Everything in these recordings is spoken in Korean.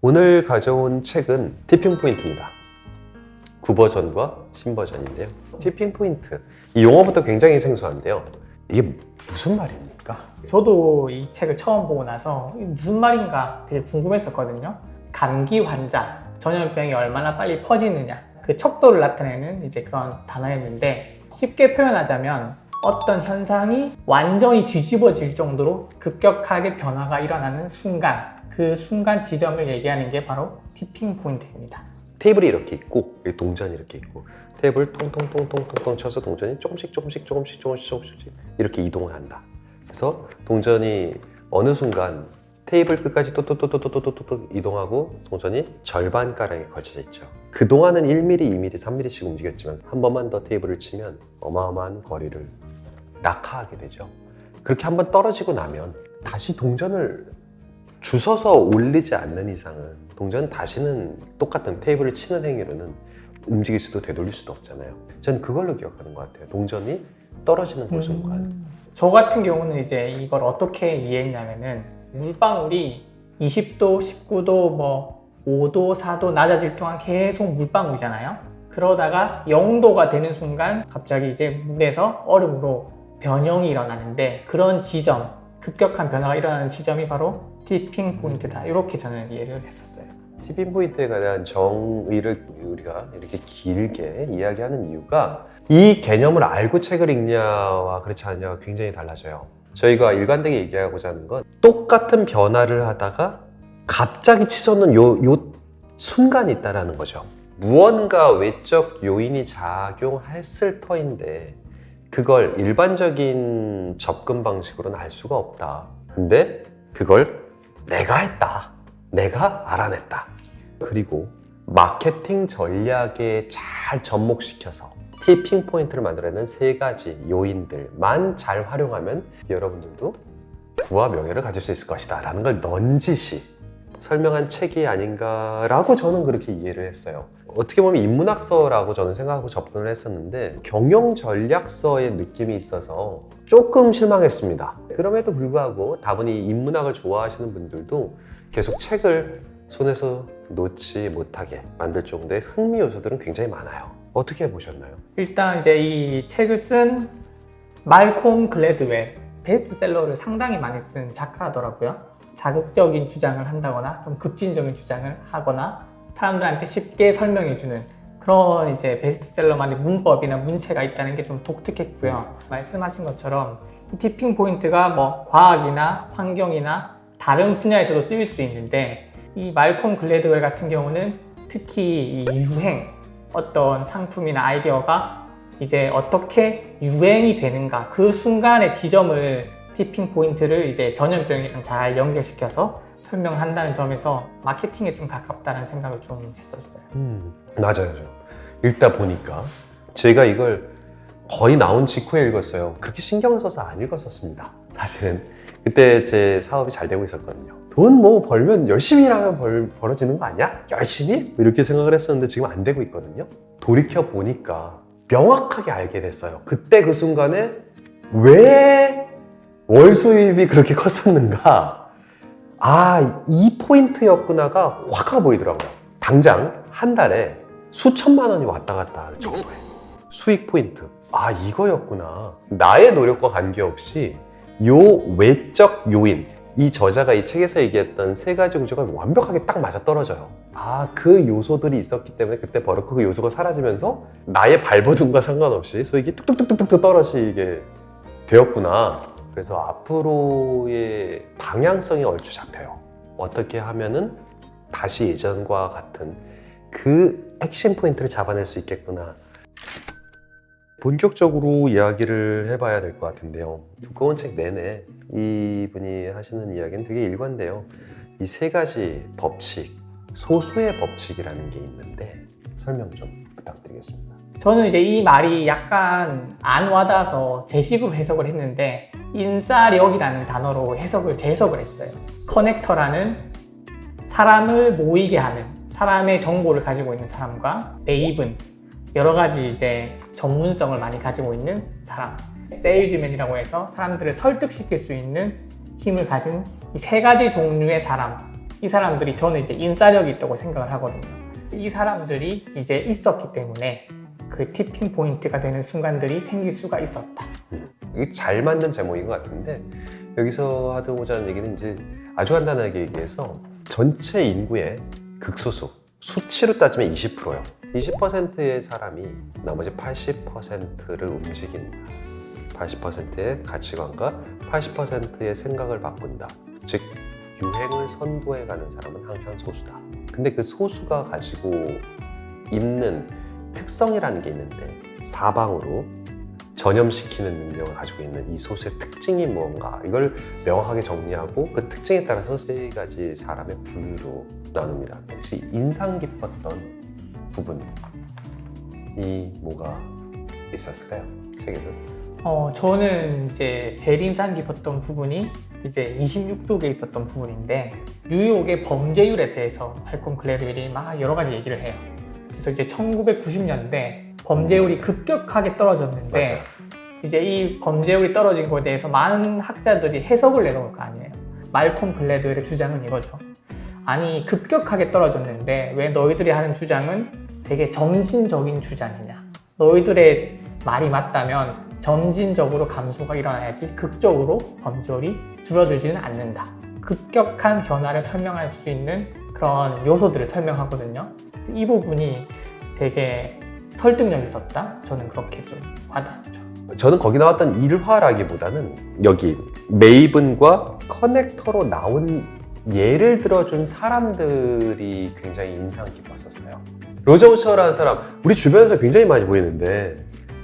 오늘 가져온 책은 티핑 포인트입니다. 구버전과 신버전인데요. 티핑 포인트, 이 용어부터 굉장히 생소한데요. 이게 무슨 말입니까? 저도 이 책을 처음 보고 나서 이게 무슨 말인가 되게 궁금했었거든요. 감기 환자, 전염병이 얼마나 빨리 퍼지느냐, 그 척도를 나타내는 이제 그런 단어였는데, 쉽게 표현하자면 어떤 현상이 완전히 뒤집어질 정도로 급격하게 변화가 일어나는 순간, 그 순간 지점을 얘기하는 게 바로 티핑 포인트입니다. 테이블이 이렇게 있고 여기 동전이 이렇게 있고, 테이블 통통통통통통 쳐서 동전이 조금씩 이렇게 이동을 한다. 그래서 동전이 어느 순간 테이블 끝까지 또또또또또또또 이동하고 동전이 절반가량이 걸쳐져 있죠. 그동안은 1mm, 2mm, 3mm씩 움직였지만 한 번만 더 테이블을 치면 어마어마한 거리를 낙하하게 되죠. 그렇게 한번 떨어지고 나면 다시 동전을 주워서 올리지 않는 이상은 동전은 다시는 똑같은 테이블을 치는 행위로는 움직일 수도 되돌릴 수도 없잖아요. 전 그걸로 기억하는 것 같아요. 동전이 떨어지는 그 순간. 저 같은 경우는 이제 이걸 어떻게 이해했냐면은, 물방울이 20도, 19도, 뭐 5도, 4도 낮아질 동안 계속 물방울이잖아요. 그러다가 0도가 되는 순간 갑자기 이제 물에서 얼음으로 변형이 일어나는데, 그런 지점, 급격한 변화가 일어나는 지점이 바로 티핑 포인트다. 이렇게 저는 이해를 했었어요. 티핑 포인트에 관한 정의를 우리가 이렇게 길게 이야기하는 이유가, 이 개념을 알고 책을 읽냐와 그렇지 않냐가 굉장히 달라져요. 저희가 일관되게 얘기하고자 하는 건, 똑같은 변화를 하다가 갑자기 치솟는 요 순간이 있다는 거죠. 무언가 외적 요인이 작용했을 터인데 그걸 일반적인 접근 방식으로는 알 수가 없다. 근데 그걸 내가 했다, 내가 알아냈다. 그리고 마케팅 전략에 잘 접목시켜서 티핑 포인트를 만들어내는 3가지 요인들만 잘 활용하면 여러분들도 부와 명예를 가질 수 있을 것이다 라는 걸 넌지시 설명한 책이 아닌가라고 저는 그렇게 이해를 했어요. 어떻게 보면 인문학서라고 저는 생각하고 접근을 했었는데 경영전략서의 느낌이 있어서 조금 실망했습니다. 그럼에도 불구하고 다분히 인문학을 좋아하시는 분들도 계속 책을 손에서 놓지 못하게 만들 정도의 흥미 요소들은 굉장히 많아요. 어떻게 보셨나요? 일단 이제 이 책을 쓴 말콤 글래드웰, 베스트셀러를 상당히 많이 쓴 작가더라고요. 자극적인 주장을 한다거나 좀 급진적인 주장을 하거나 사람들한테 쉽게 설명해주는 그런 이제 베스트셀러만의 문법이나 문체가 있다는 게 좀 독특했고요. 말씀하신 것처럼 이 티핑 포인트가 뭐 과학이나 환경이나 다른 분야에서도 쓰일 수 있는데, 이 말콤 글래드웰 같은 경우는 특히 이 유행, 어떤 상품이나 아이디어가 이제 어떻게 유행이 되는가, 그 순간의 지점을, 티핑 포인트를 이제 전염병이랑 잘 연결시켜서 설명한다는 점에서 마케팅에 좀 가깝다는 생각을 좀 했었어요. 맞아요. 읽다 보니까 제가 이걸 거의 나온 직후에 읽었어요. 그렇게 신경을 써서 안 읽었었습니다. 사실은 그때 제 사업이 잘 되고 있었거든요. 돈 뭐 벌면 열심히 일하면 벌어지는 거 아니야? 열심히? 이렇게 생각을 했었는데 지금 안 되고 있거든요. 돌이켜 보니까 명확하게 알게 됐어요. 그때 그 순간에 왜 월 수입이 그렇게 컸었는가, 아, 이 포인트였구나가 확 보이더라고요. 당장 한 달에 수천만 원이 왔다 갔다 할 정도의 수익 포인트, 아, 이거였구나. 나의 노력과 관계없이 요 외적 요인, 이 저자가 이 책에서 얘기했던 3가지 구조가 완벽하게 딱 맞아떨어져요. 아, 그 요소들이 있었기 때문에 그때 버렸고 그 요소가 사라지면서 나의 발버둥과 상관없이 수익이 뚝뚝뚝뚝 떨어지게 되었구나. 그래서 앞으로의 방향성이 얼추 잡혀요. 어떻게 하면은 다시 예전과 같은 그 핵심 포인트를 잡아낼 수 있겠구나. 본격적으로 이야기를 해봐야 될 것 같은데요. 두꺼운 책 내내 이분이 하시는 이야기는 되게 일관돼요. 이 3가지 법칙, 소수의 법칙이라는 게 있는데 설명 좀 부탁드리겠습니다. 저는 이제 이 말이 약간 안 와닿아서 제 식으로 해석을 했는데, 인싸력이라는 단어로 재해석을 했어요. 커넥터라는 사람을 모이게 하는, 사람의 정보를 가지고 있는 사람과 메이븐, 여러 가지 이제 전문성을 많이 가지고 있는 사람, 세일즈맨이라고 해서 사람들을 설득시킬 수 있는 힘을 가진 이 3가지 종류의 사람, 이 사람들이 저는 이제 인싸력이 있다고 생각을 하거든요. 이 사람들이 이제 있었기 때문에 그 티핑 포인트가 되는 순간들이 생길 수가 있었다. 이게 잘 맞는 제목인 것 같은데 여기서 하고자 하는 얘기는 이제 아주 간단하게 얘기해서 전체 인구의 극소수 수치로 따지면 20%요. 20%의 사람이 나머지 80%를 움직인다. 80%의 가치관과 80%의 생각을 바꾼다. 즉 유행을 선도해가는 사람은 항상 소수다. 근데 그 소수가 가지고 있는 특성이라는 게 있는데 사방으로 전염시키는 능력을 가지고 있는 이 소수의 특징이 무언가 이걸 명확하게 정리하고 그 특징에 따라서 세 가지 사람의 분류로 나눕니다. 혹시 인상 깊었던 부분이 뭐가 있었을까요? 책에서? 저는 이제 제일 인상 깊었던 부분이 이제 26쪽에 있었던 부분인데 뉴욕의 범죄율에 대해서 말콤 글래드웰이 막 여러 가지 얘기를 해요. 그래서 이제 1990년대 범죄율이 급격하게 떨어졌는데 맞아요. 이제 이 범죄율이 떨어진 거에 대해서 많은 학자들이 해석을 내놓을 거 아니에요. 말콤 글래드웰의 주장은 이거죠. 아니 급격하게 떨어졌는데 왜 너희들이 하는 주장은 되게 점진적인 주장이냐. 너희들의 말이 맞다면 점진적으로 감소가 일어나야지 극적으로 범죄율이 줄어들지는 않는다. 급격한 변화를 설명할 수 있는 그런 요소들을 설명하거든요. 그래서 이 부분이 되게 설득력 있었다. 저는 그렇게 좀 와닿았죠. 저는 거기 나왔던 일화라기보다는 여기 메이븐과 커넥터로 나온 예를 들어준 사람들이 굉장히 인상 깊었었어요. 로저 우처라는 사람 우리 주변에서 굉장히 많이 보이는데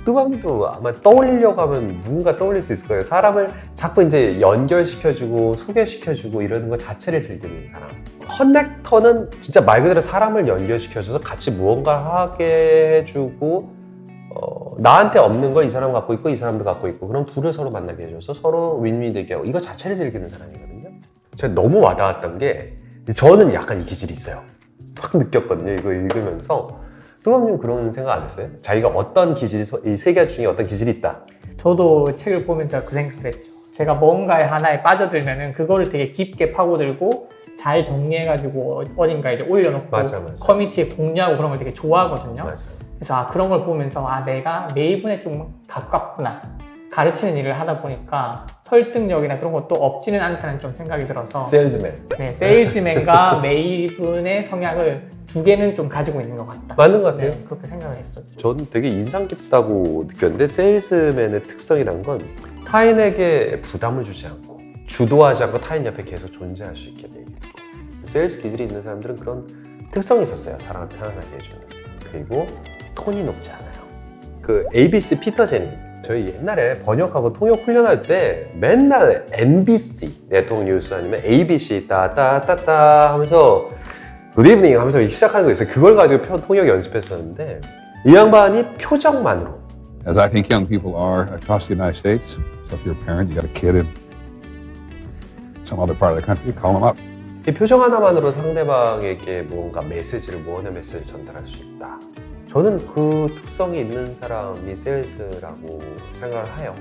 뚜밤도 아마 떠올리려고 하면 누군가 떠올릴 수 있을 거예요. 사람을 자꾸 이제 연결시켜주고 소개시켜주고 이러는 것 자체를 즐기는 사람. 커넥터는 진짜 말 그대로 사람을 연결시켜줘서 같이 무언가 하게 해주고 나한테 없는 걸 이 사람 갖고 있고 이 사람도 갖고 있고 그럼 둘을 서로 만나게 해줘서 서로 윈윈 되게 하고 이거 자체를 즐기는 사람이거든요. 제가 너무 와닿았던 게 저는 약간 이 기질이 있어요. 확 느꼈거든요. 이거 읽으면서 뚜밤님 그런 생각 안 했어요? 자기가 어떤 기질이 이 세 개 중에 어떤 기질이 있다. 저도 책을 보면서 그 생각을 했죠. 제가 뭔가에 하나에 빠져들면은 그거를 되게 깊게 파고들고 잘 정리해가지고 어딘가 이제 올려놓고 맞아. 커뮤니티에 공유하고 그런 걸 되게 좋아하거든요. 맞아. 그래서 그런 걸 보면서 내가 메이븐에 좀 가깝구나. 가르치는 일을 하다 보니까 설득력이나 그런 것도 없지는 않다는 좀 생각이 들어서 세일즈맨. 네, 세일즈맨과 메이븐의 성향을 두 개는 좀 가지고 있는 것 같다. 맞는 것 같아요. 네, 그렇게 생각을 했었죠. 저는 되게 인상 깊다고 느꼈는데 세일즈맨의 특성이란 건 타인에게 부담을 주지 않고 주도하지 않고 타인 옆에 계속 존재할 수 있게 돼 있고 세일즈 기질이 있는 사람들은 그런 특성이 있었어요. 사람을 편안하게 해주는. 그리고 톤이 높지 않아요. 그 ABC 피터 제니 저희 옛날에 번역하고 통역 훈련할 때 맨날 NBC 네트워크 뉴스 아니면 ABC 따따따따 하면서 Good evening 하면서 시작하는 거 있어요. 그걸 가지고 통역 연습했었는데 이 양반이 표정만으로 As I think young people are across the United States. So if you're a parent, you got a kid in some other part of the country, call them up. 이 표정 하나만으로 상대방에게 뭔가 메시지를 무언의 메시지를 전달할 수 있다. 저는 그 특성이 있는 사람이 세일즈라고 생각을 해요.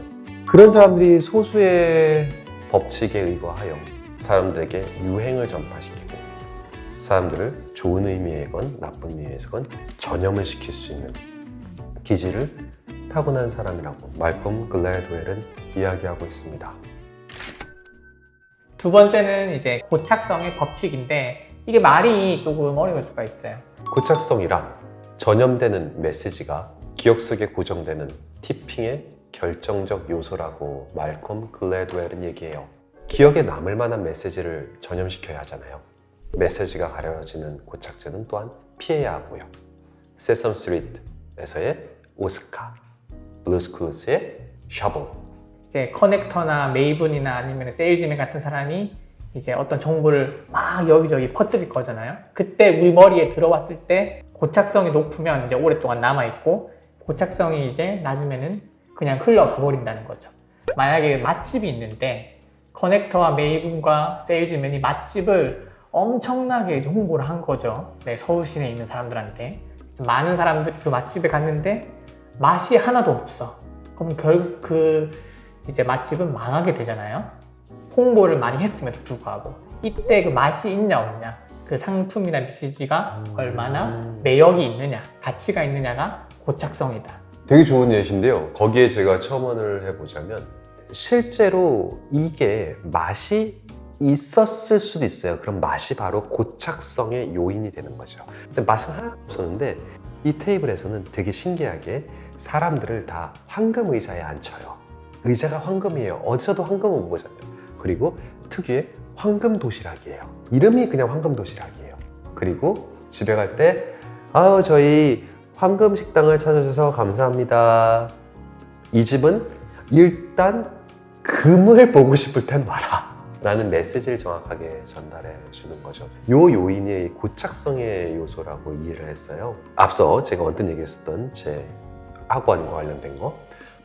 그런 사람들이 소수의 법칙에 의거하여 사람들에게 유행을 전파시키고 사람들을 좋은 의미에건 나쁜 의미에건 전염을 시킬 수 있는 기질을 타고난 사람이라고 말콤 글래드웰은 이야기하고 있습니다. 두 번째는 이제 고착성의 법칙인데 이게 말이 조금 어려울 수가 있어요. 고착성이란 전염되는 메시지가 기억 속에 고정되는 티핑의 결정적 요소라고 말콤 글래드웰은 얘기해요. 기억에 남을 만한 메시지를 전염시켜야 하잖아요. 메시지가 가려지는 고착제는 또한 피해야 하고요. 세섬 스트리트에서의 오스카, 블루스쿨스의 셔블. 이제 커넥터나 메이븐이나 아니면 세일즈맨 같은 사람이 이제 어떤 정보를 막 여기저기 퍼뜨릴 거잖아요. 그때 우리 머리에 들어왔을 때 고착성이 높으면 이제 오랫동안 남아있고 고착성이 이제 낮으면은 그냥 흘러가 버린다는 거죠. 만약에 맛집이 있는데 커넥터와 메이븐과 세일즈맨이 맛집을 엄청나게 홍보를 한 거죠. 네, 서울 시내에 있는 사람들한테. 많은 사람들이 그 맛집에 갔는데 맛이 하나도 없어. 그럼 결국 그 이제 맛집은 망하게 되잖아요. 홍보를 많이 했음에도 불구하고. 이때 그 맛이 있냐 없냐, 그 상품이나 메시지가 얼마나 매력이 있느냐, 가치가 있느냐가 고착성이다. 되게 좋은 예시인데요. 거기에 제가 첨언을 해보자면 실제로 이게 맛이 있었을 수도 있어요. 그럼 맛이 바로 고착성의 요인이 되는 거죠. 근데 맛은 하나도 없었는데 이 테이블에서는 되게 신기하게 사람들을 다 황금 의자에 앉혀요. 의자가 황금이에요. 어디서도 황금을 못 보잖아요. 그리고 특유의 황금 도시락이에요. 이름이 그냥 황금 도시락이에요. 그리고 집에 갈 때 아유 저희 황금 식당을 찾아줘서 감사합니다. 이 집은 일단 금을 보고 싶을 땐 와라 라는 메시지를 정확하게 전달해 주는 거죠. 요 요인이 고착성의 요소라고 이해를 했어요. 앞서 제가 언뜻 얘기했었던 제 학원과 관련된 거,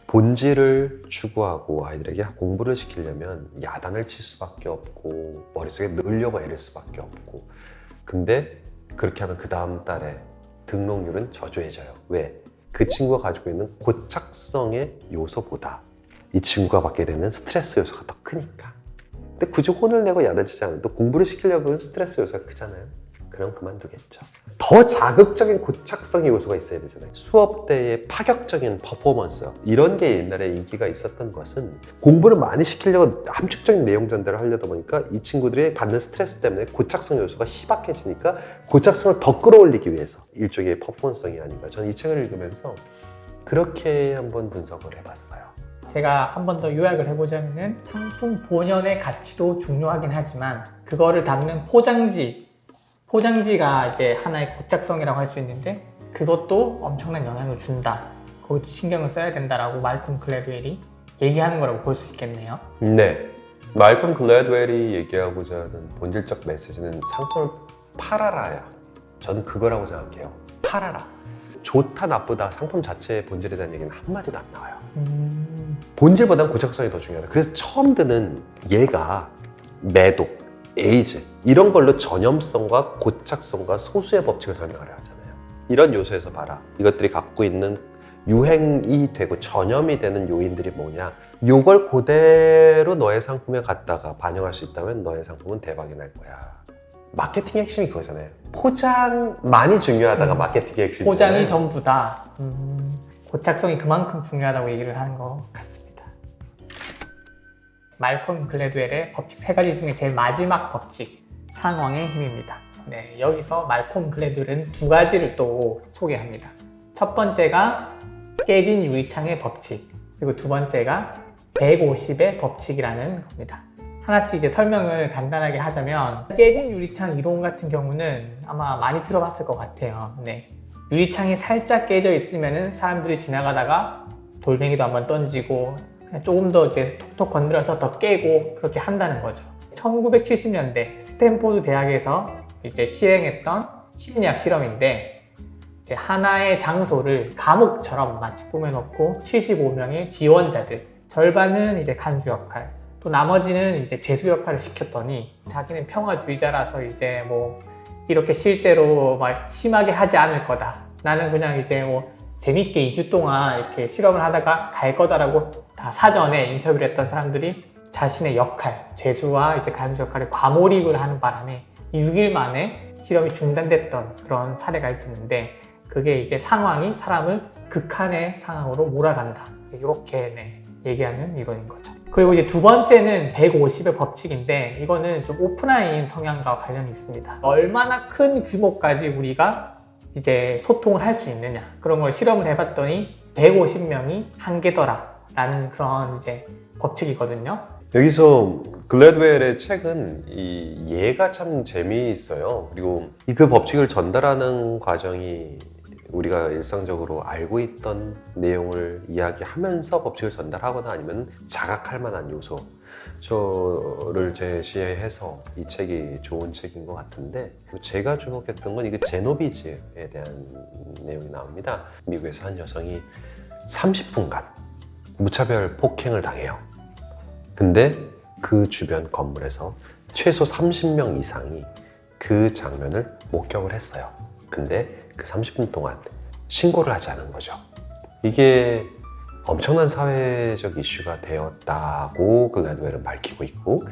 본질을 추구하고 아이들에게 공부를 시키려면 야단을 칠 수밖에 없고 머릿속에 넣으려고 애를 수밖에 없고, 근데 그렇게 하면 그 다음 달에 등록률은 저조해져요. 왜? 그 친구가 가지고 있는 고착성의 요소보다 이 친구가 받게 되는 스트레스 요소가 더 크니까. 근데 굳이 혼을 내고 야단치지 않아도 공부를 시키려고 하면 스트레스 요소가 크잖아요. 그럼 그만두겠죠. 더 자극적인 고착성의 요소가 있어야 되잖아요. 수업 때의 파격적인 퍼포먼스, 이런 게 옛날에 인기가 있었던 것은 공부를 많이 시키려고 함축적인 내용 전달을 하려다 보니까 이 친구들이 받는 스트레스 때문에 고착성 요소가 희박해지니까 고착성을 더 끌어올리기 위해서 일종의 퍼포먼스성이 아닌가. 저는 이 책을 읽으면서 그렇게 한번 분석을 해봤어요. 제가 한 번 더 요약을 해보자면은 상품 본연의 가치도 중요하긴 하지만 그거를 담는 포장지가 이제 하나의 고착성이라고 할 수 있는데 그것도 엄청난 영향을 준다. 거기도 신경을 써야 된다라고 말콤 글래드웰이 얘기하는 거라고 볼 수 있겠네요. 네, 말콤 글래드웰이 얘기하고자 하는 본질적 메시지는 상품을 팔아라야. 저는 그거라고 생각해요. 팔아라. 좋다 나쁘다 상품 자체의 본질에 대한 얘기는 한마디도 안 나와요. 본질보다는 고착성이 더 중요하다. 그래서 처음 드는 얘가 매독, 에이즈 이런 걸로 전염성과 고착성과 소수의 법칙을 설명하려 하잖아요. 이런 요소에서 봐라. 이것들이 갖고 있는 유행이 되고 전염이 되는 요인들이 뭐냐. 이걸 그대로 너의 상품에 갖다가 반영할 수 있다면 너의 상품은 대박이 날 거야. 마케팅 핵심이 그거잖아요. 포장만이 중요하다가 마케팅의 핵심이잖아요. 포장이 전부다. 고착성이 그만큼 중요하다고 얘기를 하는 것 같습니다. 말콤 글래드웰의 법칙 3가지 중에 제일 마지막 법칙, 상황의 힘입니다. 네, 여기서 말콤 글래드웰은 2가지를 또 소개합니다. 첫 번째가 깨진 유리창의 법칙, 그리고 두 번째가 150의 법칙이라는 겁니다. 하나씩 이제 설명을 간단하게 하자면, 깨진 유리창 이론 같은 경우는 아마 많이 들어봤을 것 같아요. 네. 유리창이 살짝 깨져 있으면 사람들이 지나가다가 돌멩이도 한번 던지고 그냥 조금 더 이제 톡톡 건드려서 더 깨고 그렇게 한다는 거죠. 1970년대 스탠포드 대학에서 이제 실행했던 심리학 실험인데, 이제 하나의 장소를 감옥처럼 마치 꾸며놓고 75명의 지원자들, 절반은 이제 간수 역할, 또 나머지는 이제 죄수 역할을 시켰더니 자기는 평화주의자라서 이제 뭐 이렇게 실제로 막 심하게 하지 않을 거다. 나는 그냥 이제 뭐 재밌게 2주 동안 이렇게 실험을 하다가 갈 거다라고 다 사전에 인터뷰를 했던 사람들이 자신의 역할, 죄수와 이제 간수 역할에 과몰입을 하는 바람에 6일 만에 실험이 중단됐던 그런 사례가 있었는데, 그게 이제 상황이 사람을 극한의 상황으로 몰아간다. 이렇게 얘기하는 이론인 거죠. 그리고 이제 두 번째는 150의 법칙인데, 이거는 좀 오프라인 성향과 관련이 있습니다. 얼마나 큰 규모까지 우리가 이제 소통을 할 수 있느냐, 그런 걸 실험을 해봤더니 150명이 한계더라 라는 그런 이제 법칙이거든요. 여기서 글래드웰의 책은 이 예가 참 재미있어요. 그리고 그 법칙을 전달하는 과정이 우리가 일상적으로 알고 있던 내용을 이야기하면서 법칙을 전달하거나 아니면 자각할 만한 요소를 제시해서 이 책이 좋은 책인 것 같은데, 제가 주목했던 건 이거 제노비즈에 대한 내용이 나옵니다. 미국에서 한 여성이 30분간 무차별 폭행을 당해요. 근데 그 주변 건물에서 최소 30명 이상이 그 장면을 목격을 했어요. 근데 그 30분 동안 신고를 하지 않은 거죠. 이게 엄청난 사회적 이슈가 되었다고 글래드웰은 밝히고 있고,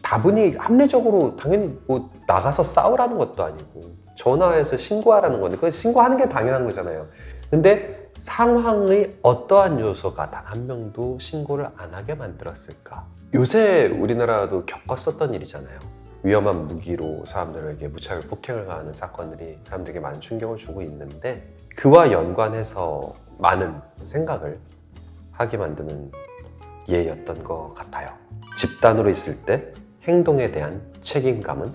다분히 합리적으로 당연히 뭐 나가서 싸우라는 것도 아니고 전화해서 신고하라는 건데 그 신고하는 게 당연한 거잖아요. 근데 상황의 어떠한 요소가 단 한 명도 신고를 안 하게 만들었을까? 요새 우리나라도 겪었었던 일이잖아요. 위험한 무기로 사람들에게 무차별 폭행을 가하는 사건들이 사람들에게 많은 충격을 주고 있는데 그와 연관해서 많은 생각을 하게 만드는 예였던 것 같아요. 집단으로 있을 때 행동에 대한 책임감은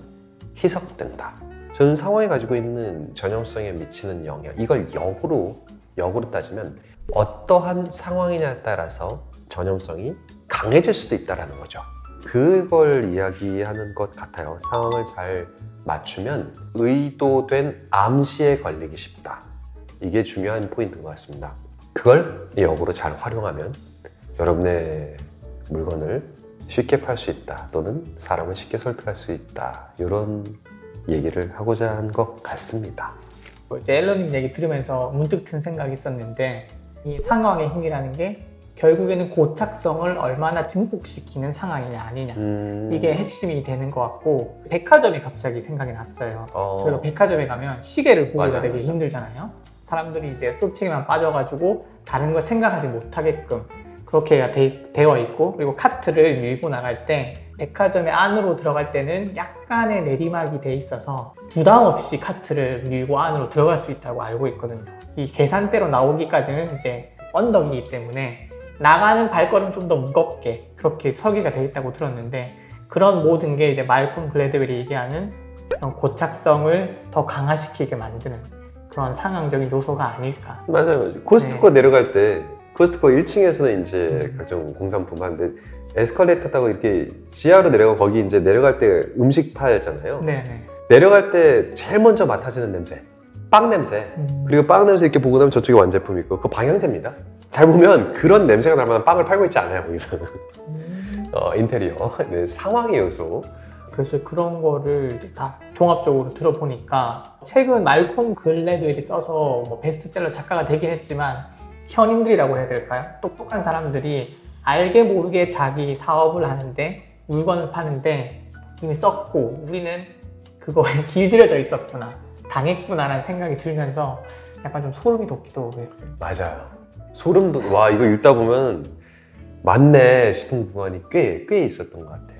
희석된다. 저는 상황이 가지고 있는 전염성에 미치는 영향, 이걸 역으로 따지면 어떠한 상황이냐에 따라서 전염성이 강해질 수도 있다는 거죠. 그걸 이야기하는 것 같아요. 상황을 잘 맞추면 의도된 암시에 걸리기 쉽다. 이게 중요한 포인트인 것 같습니다. 그걸 역으로 잘 활용하면 여러분의 물건을 쉽게 팔 수 있다. 또는 사람을 쉽게 설득할 수 있다. 이런 얘기를 하고자 한 것 같습니다. 이제 앨런님 얘기 들으면서 문득 든 생각이 있었는데 이 상황의 힘이라는 게 결국에는 고착성을 얼마나 증폭시키는 상황이냐 아니냐 이게 핵심이 되는 것 같고 백화점이 갑자기 생각이 났어요. 저희가 백화점에 가면 시계를 보기가 되게 힘들잖아요. 사람들이 이제 쇼핑에만 빠져가지고 다른 걸 생각하지 못하게끔 그렇게 되어 있고 그리고 카트를 밀고 나갈 때 백화점의 안으로 들어갈 때는 약간의 내리막이 돼 있어서 부담 없이 카트를 밀고 안으로 들어갈 수 있다고 알고 있거든요. 이 계산대로 나오기까지는 이제 언덕이기 때문에 나가는 발걸음 좀 더 무겁게 그렇게 설계가 되어 있다고 들었는데 그런 모든 게 이제 말콤 글래드웰이 얘기하는 그런 고착성을 더 강화시키게 만드는 그런 상황적인 요소가 아닐까. 맞아요. 코스트코 내려갈 때 코스트코 1층에서는 이제 각종 공산품 하는데 에스컬레이터 타고 이렇게 지하로 내려가 거기 이제 내려갈 때 음식 팔잖아요. 네네. 내려갈 때 제일 먼저 맡아지는 냄새, 빵 냄새. 그리고 빵 냄새 이렇게 보고 나면 저쪽에 완제품 있고 그거 방향제입니다. 잘 보면 그런 냄새가 날 만한 빵을 팔고 있지 않아요 거기서는. 인테리어, 네, 상황의 요소. 그래서 그런 거를 이제 다 종합적으로 들어보니까 최근 말콤 글래드웰이 써서 뭐 베스트셀러 작가가 되긴 했지만 현인들이라고 해야 될까요? 똑똑한 사람들이 알게 모르게 자기 사업을 하는데 물건을 파는데 이미 썼고 우리는 그거에 길들여져 있었구나 당했구나라는 생각이 들면서 약간 좀 소름이 돋기도 했어요. 맞아요. 소름도 와 이거 읽다 보면 맞네 싶은 부분이 꽤 있었던 것 같아요.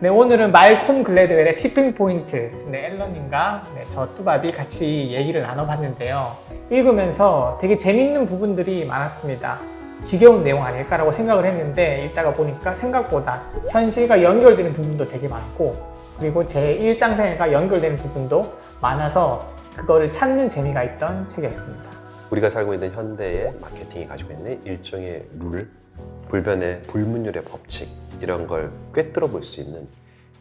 네, 오늘은 말콤 글래드웰의 티핑 포인트 앨런님과 저 뚜밥이 같이 얘기를 나눠봤는데요. 읽으면서 되게 재밌는 부분들이 많았습니다. 지겨운 내용 아닐까라고 생각을 했는데 읽다가 보니까 생각보다 현실과 연결되는 부분도 되게 많고 그리고 제 일상생활과 연결되는 부분도 많아서 그거를 찾는 재미가 있던 책이었습니다. 우리가 살고 있는 현대의 마케팅이 가지고 있는 일종의 룰, 불변의 불문율의 법칙 이런 걸 꿰뚫어 볼 수 있는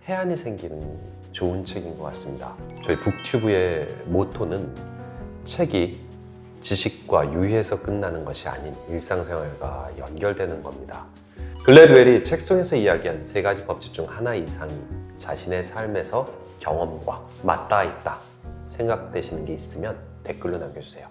해안이 생기는 좋은 책인 것 같습니다. 저희 북튜브의 모토는 책이 지식과 유희에서 끝나는 것이 아닌 일상생활과 연결되는 겁니다. 글래드웰이 책 속에서 이야기한 3가지 법칙 중 하나 이상이 자신의 삶에서 경험과 맞닿아 있다 생각되시는 게 있으면 댓글로 남겨주세요.